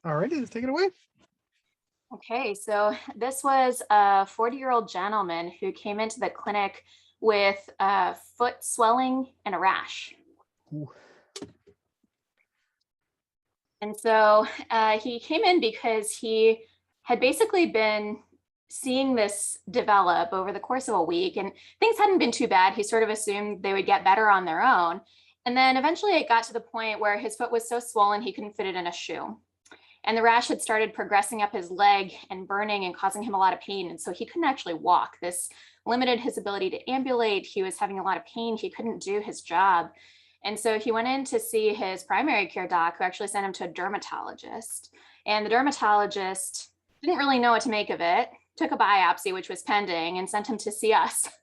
All righty, let's take it away. Okay, so this was a 40-year-old gentleman who came into the clinic with foot swelling and a rash. Ooh. And so he came in because he had basically been seeing this develop over the course of a week, and things hadn't been too bad. He sort of assumed they would get better on their own. And then eventually it got to the point where his foot was so swollen he couldn't fit it in a shoe. And the rash had started progressing up his leg and burning and causing him a lot of pain. And so he couldn't actually walk. This limited his ability to ambulate. He was having a lot of pain. He couldn't do his job. And so he went in to see his primary care doc, who actually sent him to a dermatologist. And the dermatologist didn't really know what to make of it, took a biopsy, which was pending, and sent him to see us. At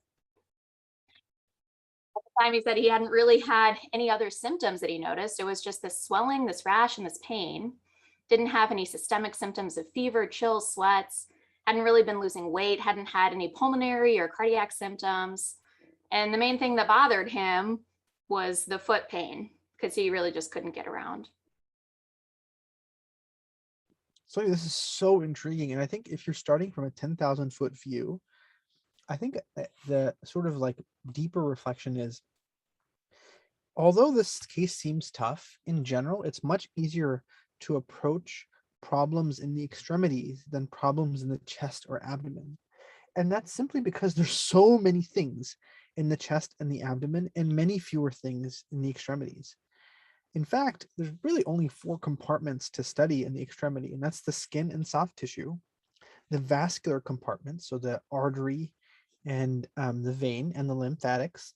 the time, he said he hadn't really had any other symptoms that he noticed. It was just this swelling, this rash, and this pain. Didn't have any systemic symptoms of fever, chills, sweats, hadn't really been losing weight, hadn't had any pulmonary or cardiac symptoms. And the main thing that bothered him was the foot pain, because he really just couldn't get around. So this is so intriguing. And I think if you're starting from a 10,000 foot view, I think the sort of like deeper reflection is, although this case seems tough, in general, it's much easier to approach problems in the extremities than problems in the chest or abdomen. And that's simply because there's so many things in the chest and the abdomen and many fewer things in the extremities. In fact, there's really only 4 compartments to study in the extremity, and that's the skin and soft tissue, the vascular compartment, so the artery and the vein and the lymphatics,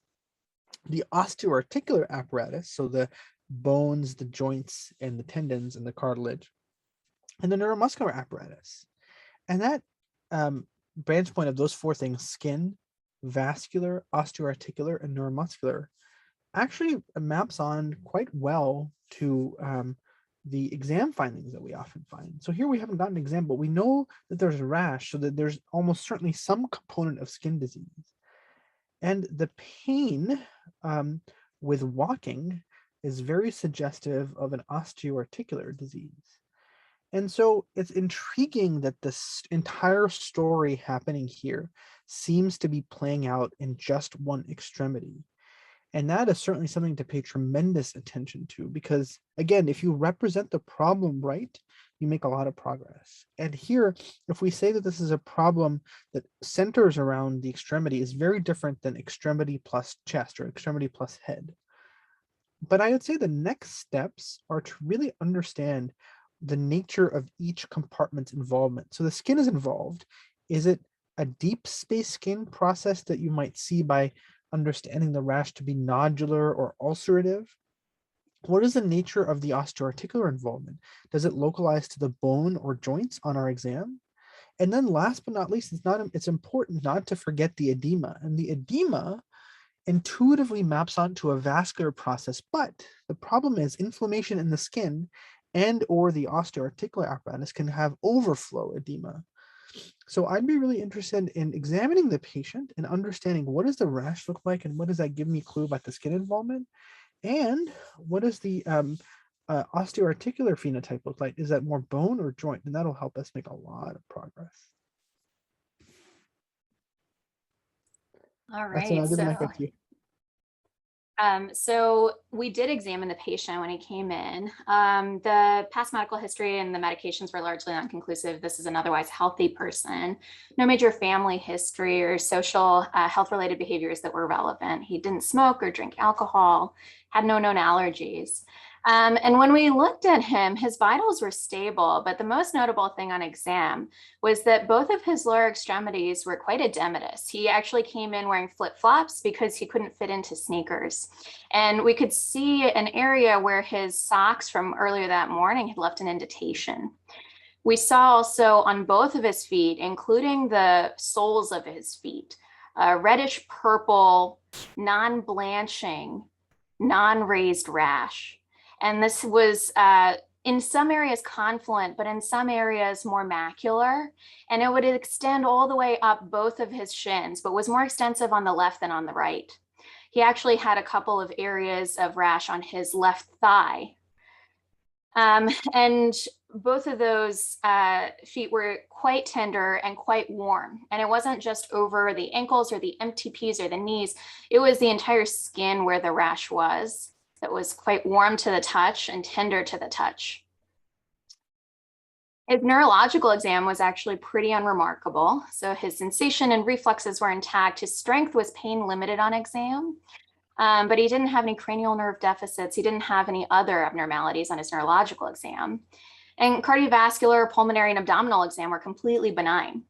the osteoarticular apparatus, so the bones, the joints, and the tendons and the cartilage, and the neuromuscular apparatus. And that branch point of those 4 things, skin, vascular, osteoarticular, and neuromuscular, actually maps on quite well to the exam findings that we often find. So here we haven't gotten an exam, but we know that there's a rash, so that there's almost certainly some component of skin disease. And the pain with walking is very suggestive of an osteoarticular disease. And so it's intriguing that this entire story happening here seems to be playing out in just one extremity. And that is certainly something to pay tremendous attention to, because again, if you represent the problem right, you make a lot of progress. And here, if we say that this is a problem that centers around the extremity, is very different than extremity plus chest or extremity plus head. But I would say the next steps are to really understand the nature of each compartment's involvement. So the skin is involved. Is it a deep space skin process that you might see by understanding the rash to be nodular or ulcerative? What is the nature of the osteoarticular involvement? Does it localize to the bone or joints on our exam? And then last but not least, it's important not to forget the edema. And the edema intuitively maps onto a vascular process, but the problem is inflammation in the skin and or the osteoarticular apparatus can have overflow edema. So I'd be really interested in examining the patient and understanding, what does the rash look like, and what does that give me clue about the skin involvement, and what does the osteoarticular phenotype look like? Is that more bone or joint? And that'll help us make a lot of progress. All That's it. right, I'll give the mic back to you. So we did examine the patient when he came in. The past medical history and the medications were largely non-conclusive. This is an otherwise healthy person. No major family history or social health-related behaviors that were relevant. He didn't smoke or drink alcohol, had no known allergies. And when we looked at him, his vitals were stable, but the most notable thing on exam was that both of his lower extremities were quite edematous. He actually came in wearing flip-flops because he couldn't fit into sneakers. And we could see an area where his socks from earlier that morning had left an indentation. We saw also on both of his feet, including the soles of his feet, a reddish purple, non-blanching, non-raised rash. And this was in some areas confluent, but in some areas more macular. And it would extend all the way up both of his shins, but was more extensive on the left than on the right. He actually had a couple of areas of rash on his left thigh. And both of those feet were quite tender and quite warm. And it wasn't just over the ankles or the MTPs or the knees. It was the entire skin where the rash was that was quite warm to the touch and tender to the touch. His neurological exam was actually pretty unremarkable. So his sensation and reflexes were intact. His strength was pain limited on exam, but he didn't have any cranial nerve deficits. He didn't have any other abnormalities on his neurological exam. And cardiovascular, pulmonary, and abdominal exam were completely benign.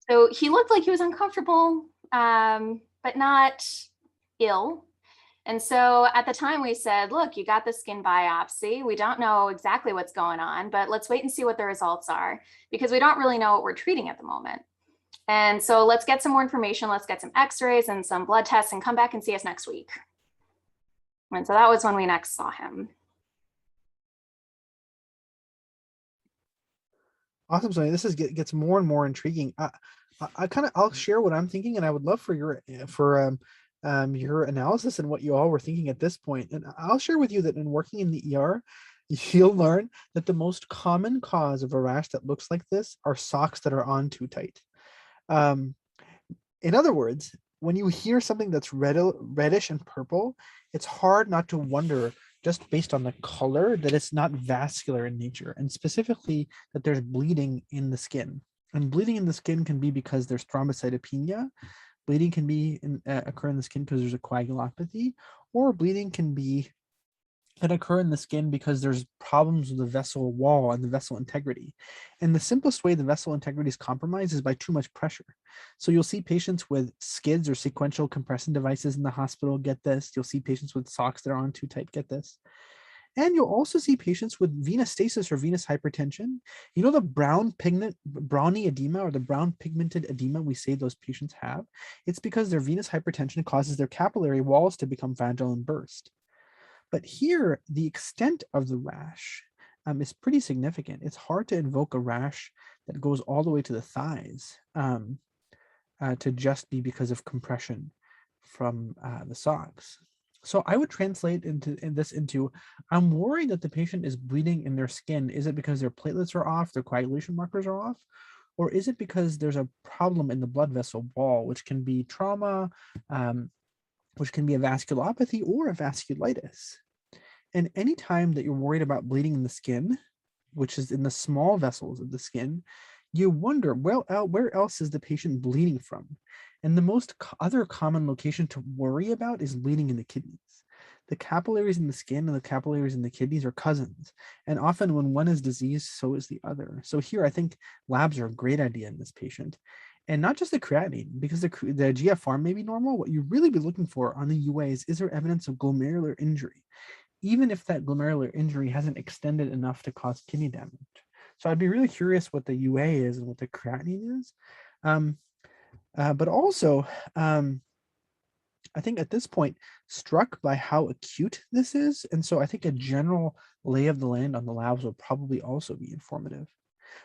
So he looked like he was uncomfortable, but not ill. And so at the time we said, look, you got the skin biopsy. We don't know exactly what's going on, but let's wait and see what the results are, because we don't really know what we're treating at the moment. And so let's get some more information. Let's get some x-rays and some blood tests and come back and see us next week. And so that was when we next saw him. Awesome, Sonia. This gets more and more intriguing. I'll share what I'm thinking, and I would love for your analysis and what you all were thinking at this point. And I'll share with you that in working in the ER, you'll learn that the most common cause of a rash that looks like this are socks that are on too tight. In other words, when you hear something that's reddish and purple, it's hard not to wonder, just based on the color, that it's not vascular in nature, and specifically that there's bleeding in the skin. And bleeding in the skin can be because there's thrombocytopenia. Bleeding can be occur in the skin because there's a coagulopathy, or bleeding can occur in the skin because there's problems with the vessel wall and the vessel integrity. And the simplest way the vessel integrity is compromised is by too much pressure. So you'll see patients with skids or sequential compression devices in the hospital get this. You'll see patients with socks that are on too tight get this. And you'll also see patients with venous stasis or venous hypertension. You know the browny edema, or the brown pigmented edema we say those patients have? It's because their venous hypertension causes their capillary walls to become fragile and burst. But here, the extent of the rash is pretty significant. It's hard to invoke a rash that goes all the way to the thighs to just be because of compression from the socks. So I would translate this into, I'm worried that the patient is bleeding in their skin. Is it because their platelets are off, their coagulation markers are off? Or is it because there's a problem in the blood vessel wall, which can be trauma, which can be a vasculopathy or a vasculitis? And anytime that you're worried about bleeding in the skin, which is in the small vessels of the skin, you wonder, well, where else is the patient bleeding from? And the most other common location to worry about is bleeding in the kidneys. The capillaries in the skin and the capillaries in the kidneys are cousins. And often when one is diseased, so is the other. So here, I think labs are a great idea in this patient. And not just the creatinine, because the GFR may be normal. What you really be looking for on the UA is there evidence of glomerular injury, even if that glomerular injury hasn't extended enough to cause kidney damage. So I'd be really curious what the UA is and what the creatinine is. But also, I think at this point, struck by how acute this is. And so I think a general lay of the land on the labs will probably also be informative.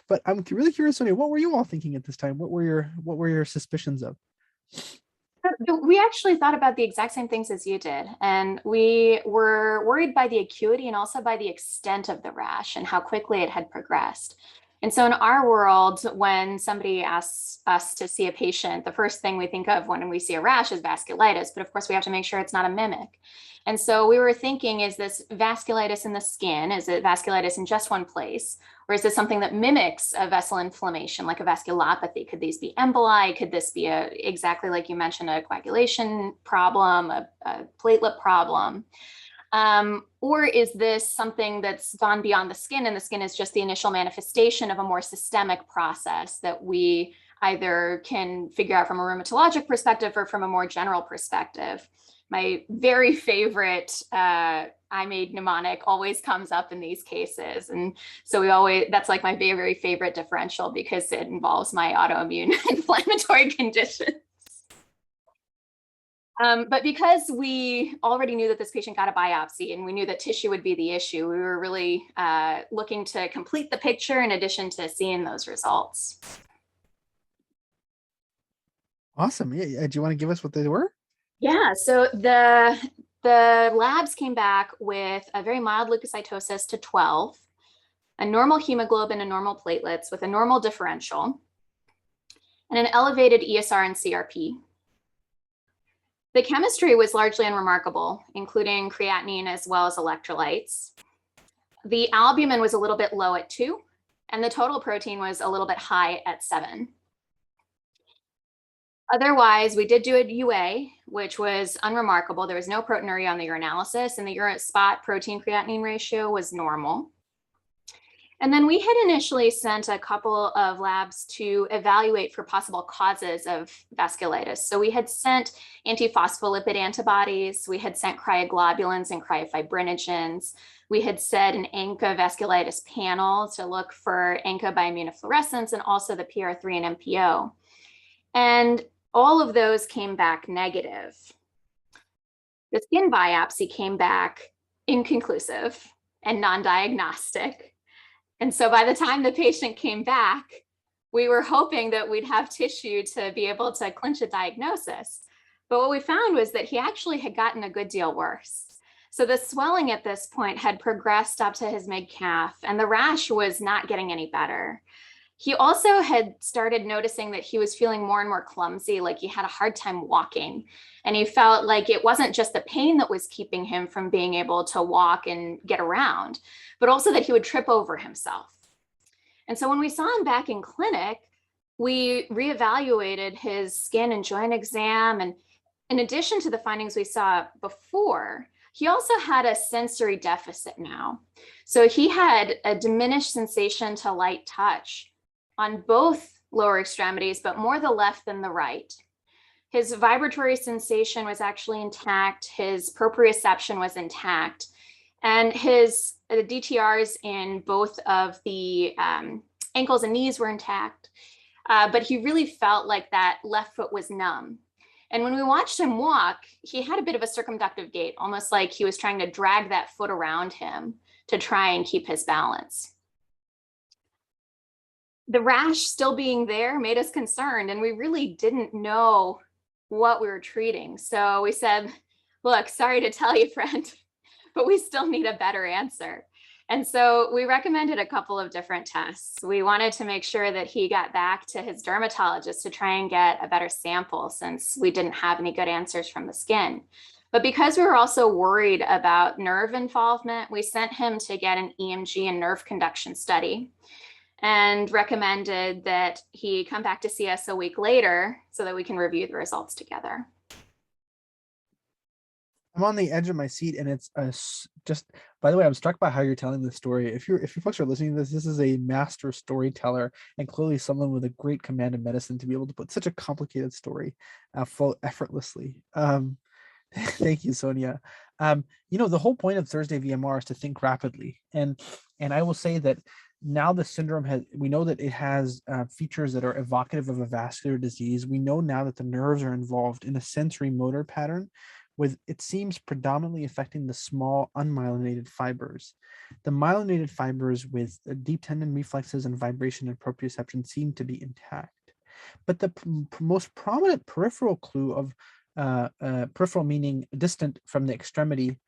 But I'm really curious, Sonia, what were you all thinking at this time? What were your suspicions of? We actually thought about the exact same things as you did. And we were worried by the acuity and also by the extent of the rash and how quickly it had progressed. And so in our world, when somebody asks us to see a patient, the first thing we think of when we see a rash is vasculitis, but of course we have to make sure it's not a mimic. And so we were thinking, is this vasculitis in the skin? Is it vasculitis in just one place? Or is this something that mimics a vessel inflammation, like a vasculopathy? Could these be emboli? Could this be exactly like you mentioned, a coagulation problem, a platelet problem? Or is this something that's gone beyond the skin, and the skin is just the initial manifestation of a more systemic process that we either can figure out from a rheumatologic perspective or from a more general perspective? My very favorite I made mnemonic always comes up in these cases. And so that's like my very favorite differential, because it involves my autoimmune inflammatory condition. But because we already knew that this patient got a biopsy and we knew that tissue would be the issue, we were really looking to complete the picture in addition to seeing those results. Awesome. Yeah. Do you want to give us what they were? Yeah, so the The labs came back with a very mild leukocytosis to 12, a normal hemoglobin and normal platelets with a normal differential, and an elevated ESR and CRP. The chemistry was largely unremarkable, including creatinine as well as electrolytes. The albumin was a little bit low at 2, and the total protein was a little bit high at 7. Otherwise, we did do a UA, which was unremarkable. There was no proteinuria on the urinalysis, and the spot protein creatinine ratio was normal. And then we had initially sent a couple of labs to evaluate for possible causes of vasculitis. So we had sent antiphospholipid antibodies, we had sent cryoglobulins and cryofibrinogens, we had set an ANCA vasculitis panel to look for ANCA by immunofluorescence and also the PR3 and MPO. And all of those came back negative. The skin biopsy came back inconclusive and non-diagnostic. And so by the time the patient came back, we were hoping that we'd have tissue to be able to clinch a diagnosis. But what we found was that he actually had gotten a good deal worse. So the swelling at this point had progressed up to his mid-calf, and the rash was not getting any better. He also had started noticing that he was feeling more and more clumsy, like he had a hard time walking. And he felt like it wasn't just the pain that was keeping him from being able to walk and get around, but also that he would trip over himself. And so when we saw him back in clinic, we reevaluated his skin and joint exam. And in addition to the findings we saw before, he also had a sensory deficit now. So he had a diminished sensation to light touch on both lower extremities, but more the left than the right. His vibratory sensation was actually intact. His proprioception was intact. And his DTRs in both of the ankles and knees were intact. But he really felt like that left foot was numb. And when we watched him walk, he had a bit of a circumductive gait, almost like he was trying to drag that foot around him to try and keep his balance. The rash still being there made us concerned, and we really didn't know what we were treating. So we said, look, sorry to tell you, friend, but we still need a better answer. And so we recommended a couple of different tests. We wanted to make sure that he got back to his dermatologist to try and get a better sample, since we didn't have any good answers from the skin. But because we were also worried about nerve involvement, we sent him to get an EMG and nerve conduction study, and recommended that he come back to see us a week later so that we can review the results together. I'm on the edge of my seat, and it's just, by the way, I'm struck by how you're telling this story. If you folks are listening to this is a master storyteller, and clearly someone with a great command of medicine to be able to put such a complicated story flow effortlessly. Thank you, Sonia. The whole point of Thursday VMR is to think rapidly, and I will say that now the syndrome we know that it has features that are evocative of a vascular disease. We know now that the nerves are involved in a sensory motor pattern, with it seems predominantly affecting the small unmyelinated fibers. The myelinated fibers with deep tendon reflexes and vibration and proprioception seem to be intact. But the most prominent peripheral clue of peripheral meaning distant from the extremity,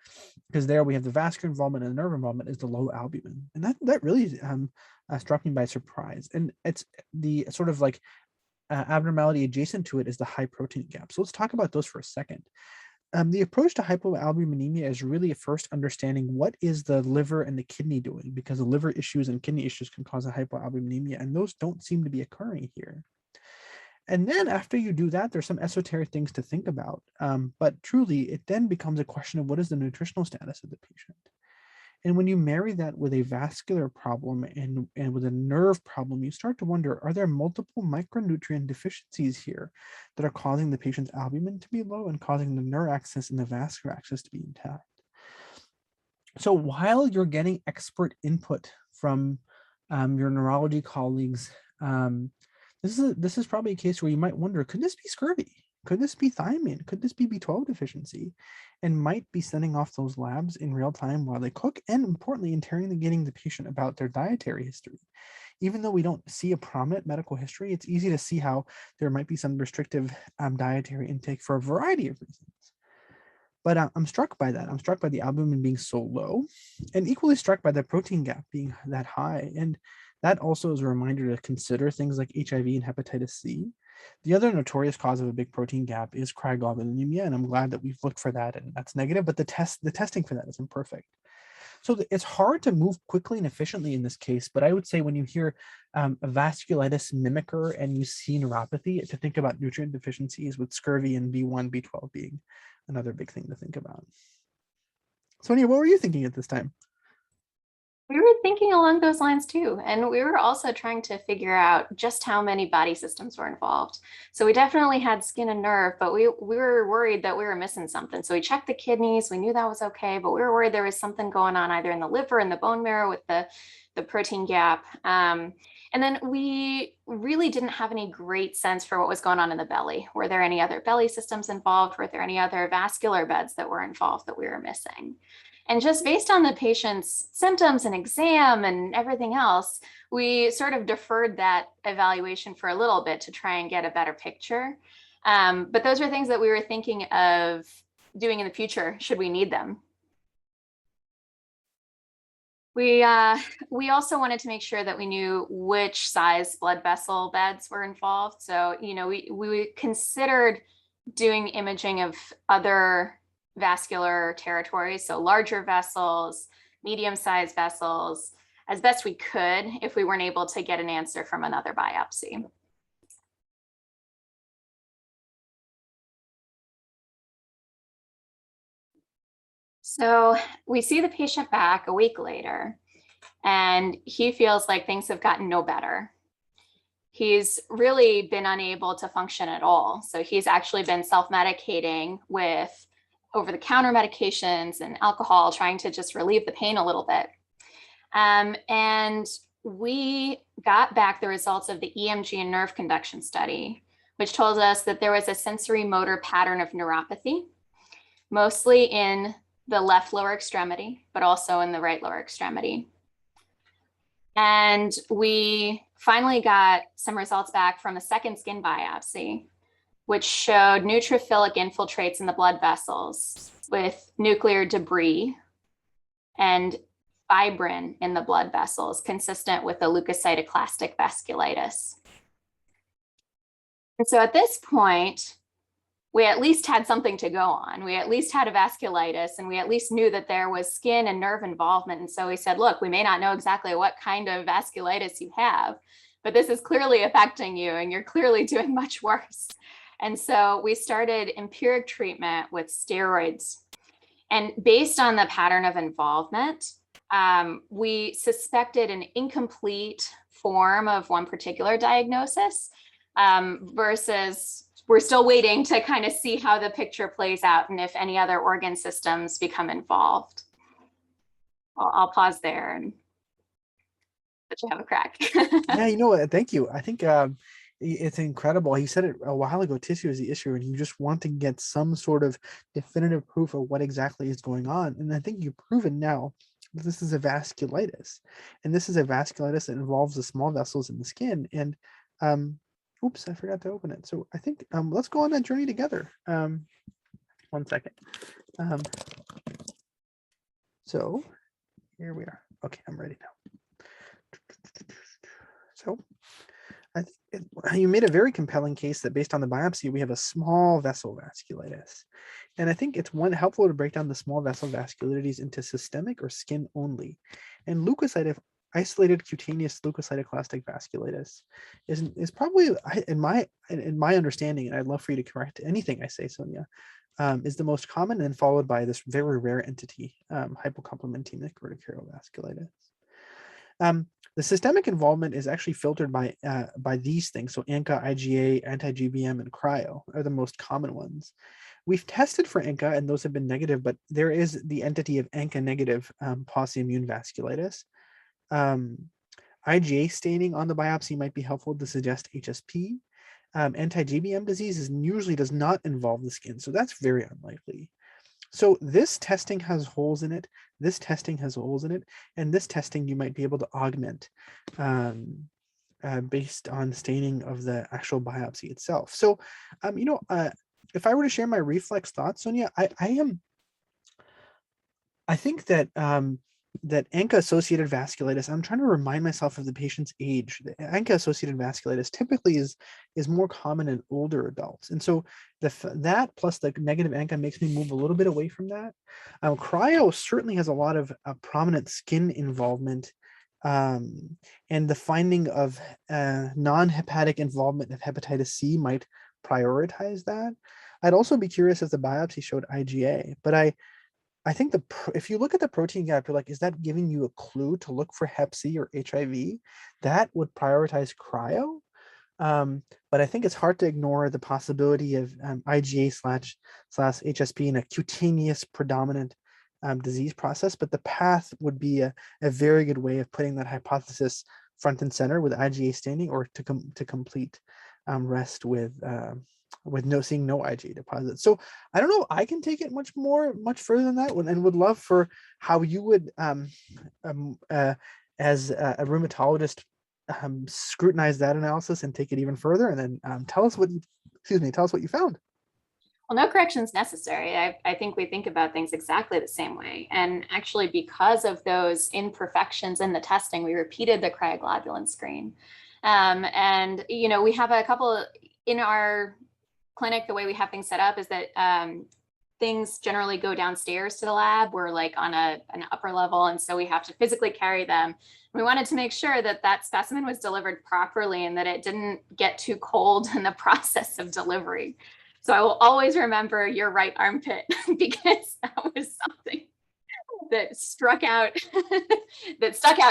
because there we have the vascular involvement and the nerve involvement, is the low albumin. And that really struck me by surprise. And it's the sort of like abnormality adjacent to it is the high protein gap. So let's talk about those for a second. The approach to hypoalbuminemia is really first understanding what is the liver and the kidney doing, because the liver issues and kidney issues can cause a hypoalbuminemia, and those don't seem to be occurring here. And then after you do that, there's some esoteric things to think about. But truly, it then becomes a question of what is the nutritional status of the patient. And when you marry that with a vascular problem and with a nerve problem, you start to wonder, are there multiple micronutrient deficiencies here that are causing the patient's albumin to be low and causing the nerve axis and the vascular axis to be intact? So while you're getting expert input from your neurology colleagues, this is probably a case where you might wonder, could this be scurvy? Could this be thiamine? Could this be B12 deficiency? And might be sending off those labs in real time while they cook, and importantly, interrogating the patient about their dietary history. Even though we don't see a prominent medical history, it's easy to see how there might be some restrictive dietary intake for a variety of reasons. But I'm struck by that. I'm struck by the albumin being so low, and equally struck by the protein gap being that high. And that also is a reminder to consider things like HIV and hepatitis C. The other notorious cause of a big protein gap is cryoglobulinemia, and I'm glad that we've looked for that, and that's negative. But the testing for that is imperfect. So it's hard to move quickly and efficiently in this case. But I would say when you hear a vasculitis mimicker and you see neuropathy, to think about nutrient deficiencies with scurvy and B1, B12 being another big thing to think about. Sonia, what were you thinking at this time? We were thinking along those lines too. And we were also trying to figure out just how many body systems were involved. So we definitely had skin and nerve, but we were worried that we were missing something. So we checked the kidneys. We knew that was okay, but we were worried there was something going on either in the liver and the bone marrow with the protein gap. And then we really didn't have any great sense for what was going on in the belly. Were there any other belly systems involved? Were there any other vascular beds that were involved that we were missing? And just based on the patient's symptoms and exam and everything else, we sort of deferred that evaluation for a little bit to try and get a better picture. But those are things that we were thinking of doing in the future, should we need them. We also wanted to make sure that we knew which size blood vessel beds were involved. So, we considered doing imaging of other vascular territories, so larger vessels, medium-sized vessels, as best we could if we weren't able to get an answer from another biopsy. So we see the patient back a week later, and he feels like things have gotten no better. He's really been unable to function at all. So he's actually been self-medicating with over-the-counter medications and alcohol, trying to just relieve the pain a little bit. And we got back the results of the EMG and nerve conduction study, which told us that there was a sensory motor pattern of neuropathy, mostly in the left lower extremity, but also in the right lower extremity. And we finally got some results back from a second skin biopsy, which showed neutrophilic infiltrates in the blood vessels with nuclear debris and fibrin in the blood vessels, consistent with the leukocytoclastic vasculitis. And so at this point, we at least had something to go on. We at least had a vasculitis, and we at least knew that there was skin and nerve involvement. And so we said, look, we may not know exactly what kind of vasculitis you have, but this is clearly affecting you, and you're clearly doing much worse. And so we started empiric treatment with steroids. And based on the pattern of involvement, we suspected an incomplete form of one particular diagnosis, versus we're still waiting to kind of see how the picture plays out and if any other organ systems become involved. I'll pause there and let you have a crack. Yeah, thank you. I think it's incredible. He said it a while ago, tissue is the issue, and you just want to get some sort of definitive proof of what exactly is going on. And I think you've proven now that this is a vasculitis, and this is a vasculitis that involves the small vessels in the skin. And oops, I forgot to open it. So I think let's go on that journey together. 1 second. So here we are. Okay, I'm ready now. So I think you made a very compelling case that based on the biopsy, we have a small vessel vasculitis. And I think it's helpful to break down the small vessel vascularities into systemic or skin only. And isolated cutaneous leukocytoclastic vasculitis is probably, in my understanding, and I'd love for you to correct anything I say, Sonia, is the most common, and followed by this very rare entity, hypocomplementemic urticarial vasculitis. The systemic involvement is actually filtered by these things. So ANCA, IgA, anti-GBM, and cryo are the most common ones. We've tested for ANCA, and those have been negative, but there is the entity of ANCA negative pauciimmune vasculitis. IgA staining on the biopsy might be helpful to suggest HSP. Anti-GBM disease usually does not involve the skin, so that's very unlikely. So this testing has holes in it. This testing has holes in it, and this testing you might be able to augment based on staining of the actual biopsy itself. So, if I were to share my reflex thoughts, Sonia, I am I think that that ANCA-associated vasculitis, I'm trying to remind myself of the patient's age. The ANCA-associated vasculitis typically is more common in older adults. And so that plus the negative ANCA makes me move a little bit away from that. Cryo certainly has a lot of prominent skin involvement, and the finding of non-hepatic involvement of hepatitis C might prioritize that. I'd also be curious if the biopsy showed IgA, but I think if you look at the protein gap, you're like, is that giving you a clue to look for Hep C or HIV? That would prioritize cryo. But I think it's hard to ignore the possibility of IgA slash HSP in a cutaneous predominant disease process. But the path would be a very good way of putting that hypothesis front and center with IgA staining, or to complete rest with seeing no IgA deposits. So I don't know. I can take it much further than that, and would love for how you would, as a rheumatologist, scrutinize that analysis and take it even further, and then tell us what you found. Well, no corrections necessary. I think we think about things exactly the same way. And actually, because of those imperfections in the testing, we repeated the cryoglobulin screen. And, we have a couple in our clinic. The way we have things set up is that things generally go downstairs to the lab. We're like on an upper level. And so we have to physically carry them. We wanted to make sure that that specimen was delivered properly and that it didn't get too cold in the process of delivery. So I will always remember your right armpit because that was something that stuck out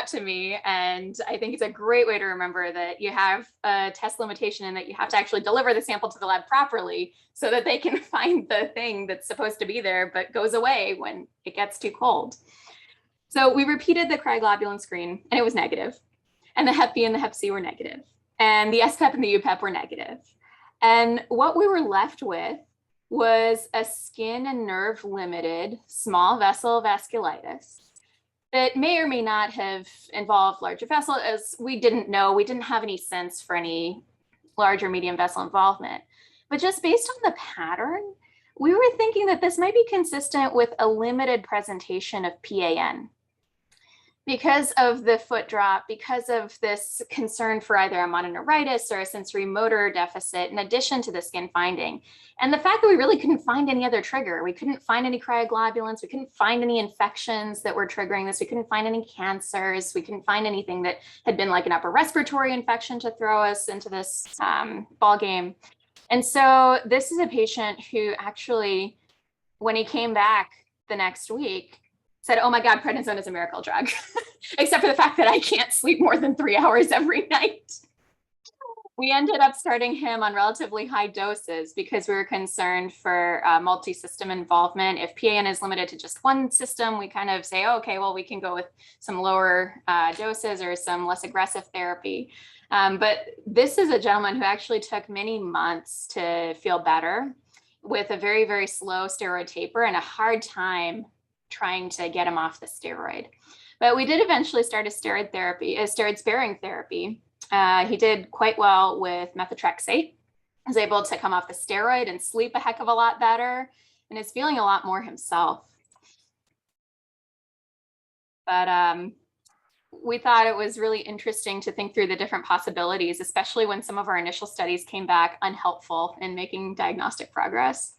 to me. And I think it's a great way to remember that you have a test limitation and that you have to actually deliver the sample to the lab properly so that they can find the thing that's supposed to be there but goes away when it gets too cold. So we repeated the cryoglobulin screen and it was negative. And the Hep B and the Hep C were negative. And the SPEP and the UPEP were negative. And what we were left with was a skin and nerve limited small vessel vasculitis that may or may not have involved larger vessel, as we didn't know. We didn't have any sense for any large or medium vessel involvement. But just based on the pattern, we were thinking that this might be consistent with a limited presentation of PAN. Because of the foot drop, because of this concern for either a mononeuritis or a sensory motor deficit, in addition to the skin finding. And the fact that we really couldn't find any other trigger. We couldn't find any cryoglobulins. We couldn't find any infections that were triggering this. We couldn't find any cancers. We couldn't find anything that had been like an upper respiratory infection to throw us into this ball game. And so this is a patient who actually, when he came back the next week, said, oh my God, prednisone is a miracle drug, except for the fact that I can't sleep more than 3 hours every night. We ended up starting him on relatively high doses because we were concerned for multi-system involvement. If PAN is limited to just one system, we kind of say, oh, okay, well, we can go with some lower doses or some less aggressive therapy. But this is a gentleman who actually took many months to feel better with a very, very slow steroid taper and a hard time trying to get him off the steroid. But we did eventually start a steroid sparing therapy. He did quite well with methotrexate. Was able to come off the steroid and sleep a heck of a lot better and is feeling a lot more himself. But we thought it was really interesting to think through the different possibilities, especially when some of our initial studies came back unhelpful in making diagnostic progress.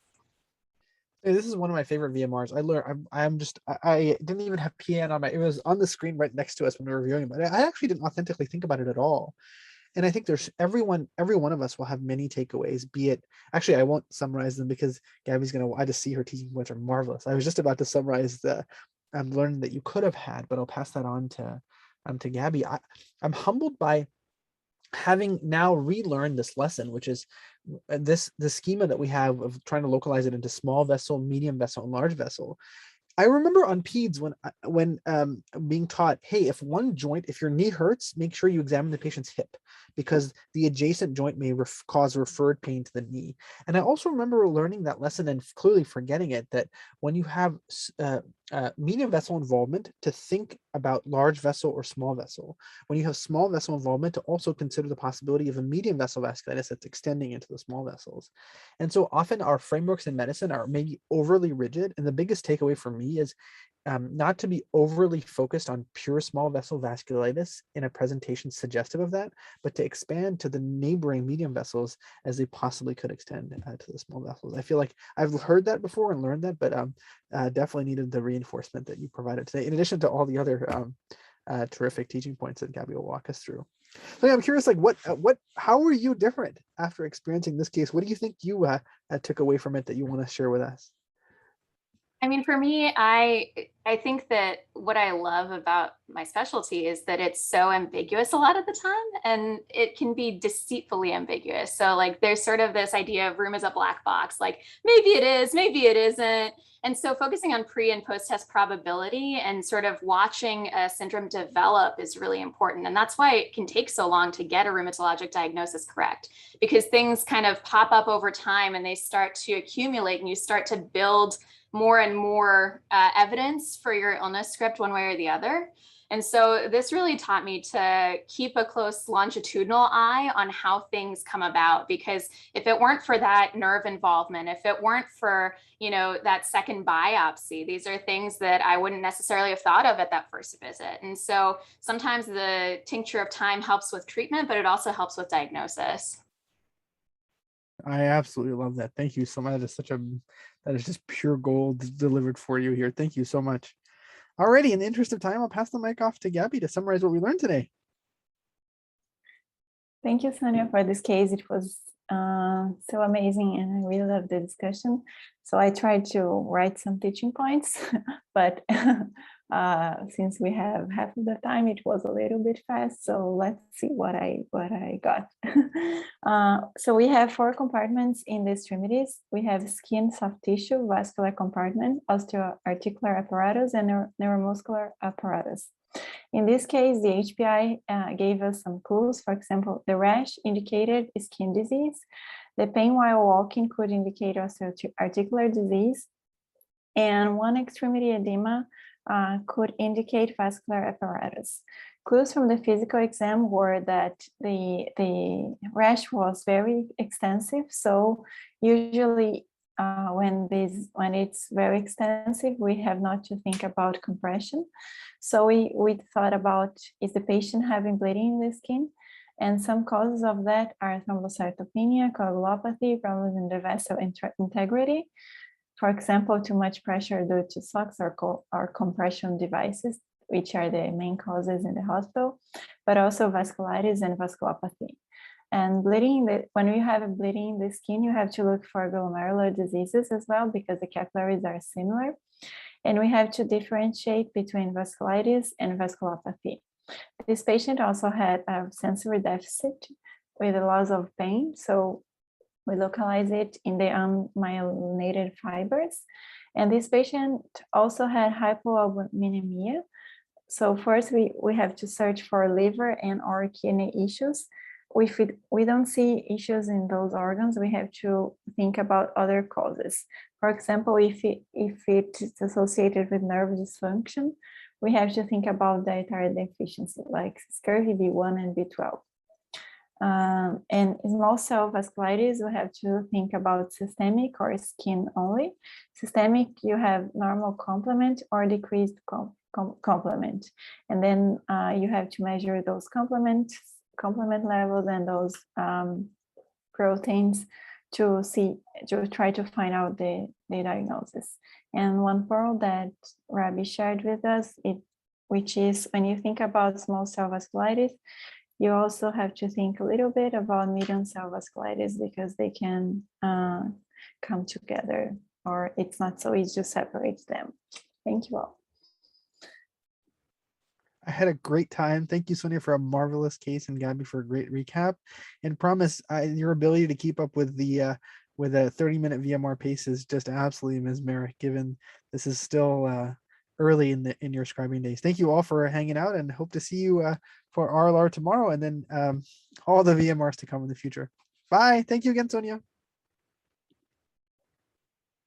This is one of my favorite VMRs. I didn't even have PN on it was on the screen right next to us when we were reviewing it, but I actually didn't authentically think about it at all. And I think there's every one of us will have many takeaways, be it, actually, I won't summarize them because Gabby's I just see her teaching points are marvelous. I was just about to summarize the learning that you could have had, but I'll pass that on to Gabby. I'm humbled by having now relearned this lesson, which is the schema that we have of trying to localize it into small vessel, medium vessel, and large vessel. I remember on peds when being taught, hey, if your knee hurts, make sure you examine the patient's hip because the adjacent joint may cause referred pain to the knee. And I also remember learning that lesson and clearly forgetting it, that when you have medium vessel involvement, to think about large vessel or small vessel. When you have small vessel involvement, to also consider the possibility of a medium vessel vasculitis that's extending into the small vessels. And so often our frameworks in medicine are maybe overly rigid. And the biggest takeaway for me is not to be overly focused on pure small vessel vasculitis in a presentation suggestive of that, but to expand to the neighboring medium vessels as they possibly could extend to the small vessels. I feel like I've heard that before and learned that, but definitely needed the reinforcement that you provided today, in addition to all the other terrific teaching points that Gabby will walk us through. So yeah, I'm curious, like how were you different after experiencing this case? What do you think you took away from it that you want to share with us? I mean, for me, I think that what I love about my specialty is that it's so ambiguous a lot of the time, and it can be deceitfully ambiguous. So like there's sort of this idea of room as a black box, like maybe it is, maybe it isn't. And so focusing on pre and post test probability and sort of watching a syndrome develop is really important. And that's why it can take so long to get a rheumatologic diagnosis correct, because things kind of pop up over time and they start to accumulate and you start to build more and more evidence for your illness script one way or the other. And so this really taught me to keep a close longitudinal eye on how things come about, because if it weren't for that nerve involvement, if it weren't for, that second biopsy, these are things that I wouldn't necessarily have thought of at that first visit. And so sometimes the tincture of time helps with treatment, but it also helps with diagnosis. I absolutely love that. Thank you so much. That is just pure gold delivered for you here. Thank you so much. Alrighty, in the interest of time, I'll pass the mic off to Gabby to summarize what we learned today. Thank you, Sonia, for this case. It was so amazing, and I really loved the discussion. So I tried to write some teaching points, but since we have half of the time, it was a little bit fast. So let's see what I got. So we have 4 compartments in the extremities. We have skin, soft tissue, vascular compartment, osteoarticular apparatus, and neuromuscular apparatus. In this case, the HPI gave us some clues. For example, the rash indicated skin disease. The pain while walking could indicate osteoarticular disease. And one extremity edema could indicate vascular apparatus. Clues from the physical exam were that the rash was very extensive. So usually when it's very extensive, we have not to think about compression. So we thought about, is the patient having bleeding in the skin? And some causes of that are thrombocytopenia, coagulopathy, problems in the vessel integrity. For example, too much pressure due to socks or compression devices, which are the main causes in the hospital, but also vasculitis and vasculopathy. And bleeding, when you have a bleeding in the skin, you have to look for glomerular diseases as well, because the capillaries are similar. And we have to differentiate between vasculitis and vasculopathy. This patient also had a sensory deficit with a loss of pain. So we localize it in the unmyelinated fibers. And this patient also had hypoalbuminemia. So first we have to search for liver and or kidney issues. If we don't see issues in those organs, we have to think about other causes. For example, if it's associated with nerve dysfunction, we have to think about dietary deficiency like scurvy B1 and B12. And small cell vasculitis, we have to think about systemic or skin only. Systemic, you have normal complement or decreased complement. And then you have to measure those complement levels and those proteins to try to find out the diagnosis. And one pearl that Rabbi shared with us, which is when you think about small cell vasculitis, you also have to think a little bit about medium cell vasculitis, because they can come together, or it's not so easy to separate them. Thank you all. I had a great time. Thank you, Sonia, for a marvelous case, and Gabby for a great recap. And promise, your ability to keep up with a 30-minute VMR pace is just absolutely mesmeric, given this is still early in your scribing days. Thank you all for hanging out, and hope to see you for RLR tomorrow, and then all the VMRs to come in the future. Bye. Thank you again, Sonia.